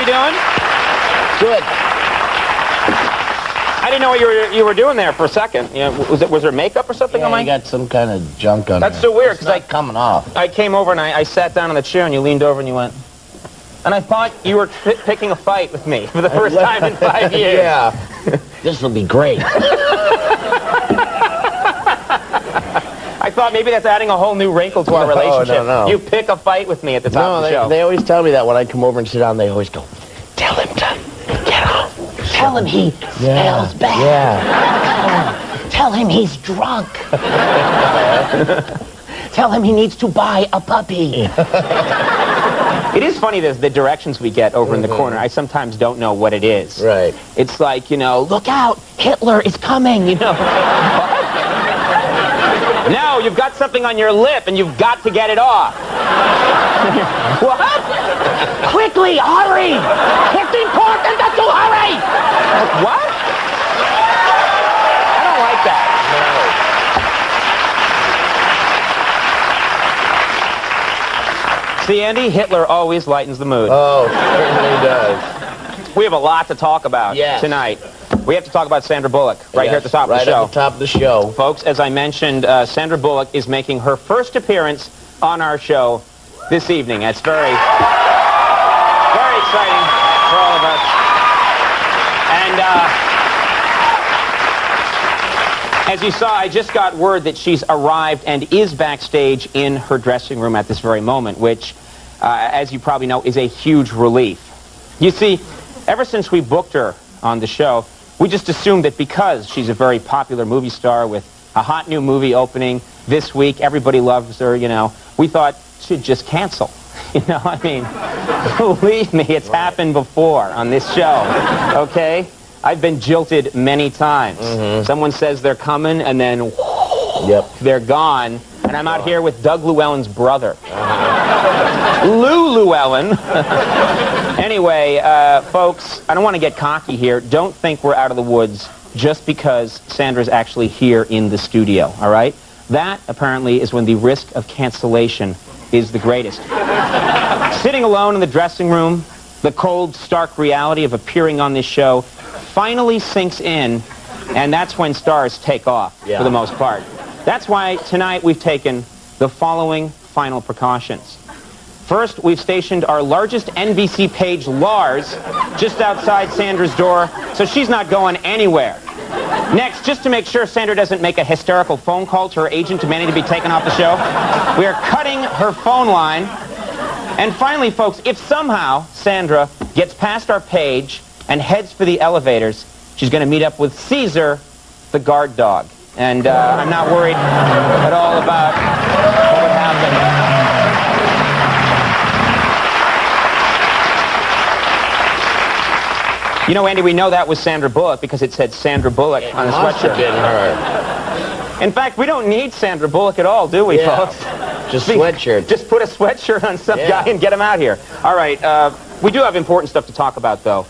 doing? Good. I didn't know what you were doing there for a second. You know, was there makeup or something on my? You got some kind of junk on. That's so weird because coming off. I came over and I sat down on the chair and you leaned over and you went, and I thought you were picking a fight with me for the first time in 5 years. Yeah. This will be great. I thought maybe that's adding a whole new wrinkle to our relationship. No. You pick a fight with me at the top of the show. They always tell me that when I come over and sit down. They always go, "Tell him to get off. Tell him he smells bad. Yeah. Tell him he's drunk. Tell him he needs to buy a puppy." It is funny, the directions we get over in the corner. I sometimes don't know what it is. Right. It's like, you know, Look out, Hitler is coming. you know. No, you've got something on your lip and you've got to get it off. What? Quickly, hurry! It's important that you hurry! What? I don't like that. See, Andy, Hitler always lightens the mood. Oh, certainly does. We have a lot to talk about tonight. We have to talk about Sandra Bullock here at the top of the show. Right at the top of the show. Folks, as I mentioned, Sandra Bullock is making her first appearance on our show this evening. It's very exciting for all of us. And as you saw, I just got word that she's arrived and is backstage in her dressing room at this very moment, which, as you probably know, is a huge relief. You see, ever since we booked her on the show, we just assumed that because she's a very popular movie star with a hot new movie opening this week, everybody loves her, you know, we thought she'd just cancel. You know, I mean, believe me, it's happened before on this show, okay? I've been jilted many times. Someone says they're coming, and then they're gone, and I'm out here with Doug Llewellyn's brother. Lou Llewellyn. Anyway, folks, I don't want to get cocky here. Don't think we're out of the woods just because Sandra's actually here in the studio, all right? That, apparently, is when the risk of cancellation is the greatest. Sitting alone in the dressing room, the cold, stark reality of appearing on this show finally sinks in, and that's when stars take off, for the most part. That's why tonight we've taken the following final precautions. First, we've stationed our largest NBC page, Lars, just outside Sandra's door, so she's not going anywhere. Next, just to make sure Sandra doesn't make a hysterical phone call to her agent demanding to be taken off the show, we are cutting her phone line. And finally, folks, if somehow Sandra gets past our page and heads for the elevators, she's going to meet up with Caesar, the guard dog. And I'm not worried at all about what would happen. You know, Andy, we know that was Sandra Bullock because it said Sandra Bullock on the sweatshirt. In fact, we don't need Sandra Bullock at all, do we, folks? Just sweatshirt. Just put a sweatshirt on some guy and get him out here. All right, we do have important stuff to talk about, though.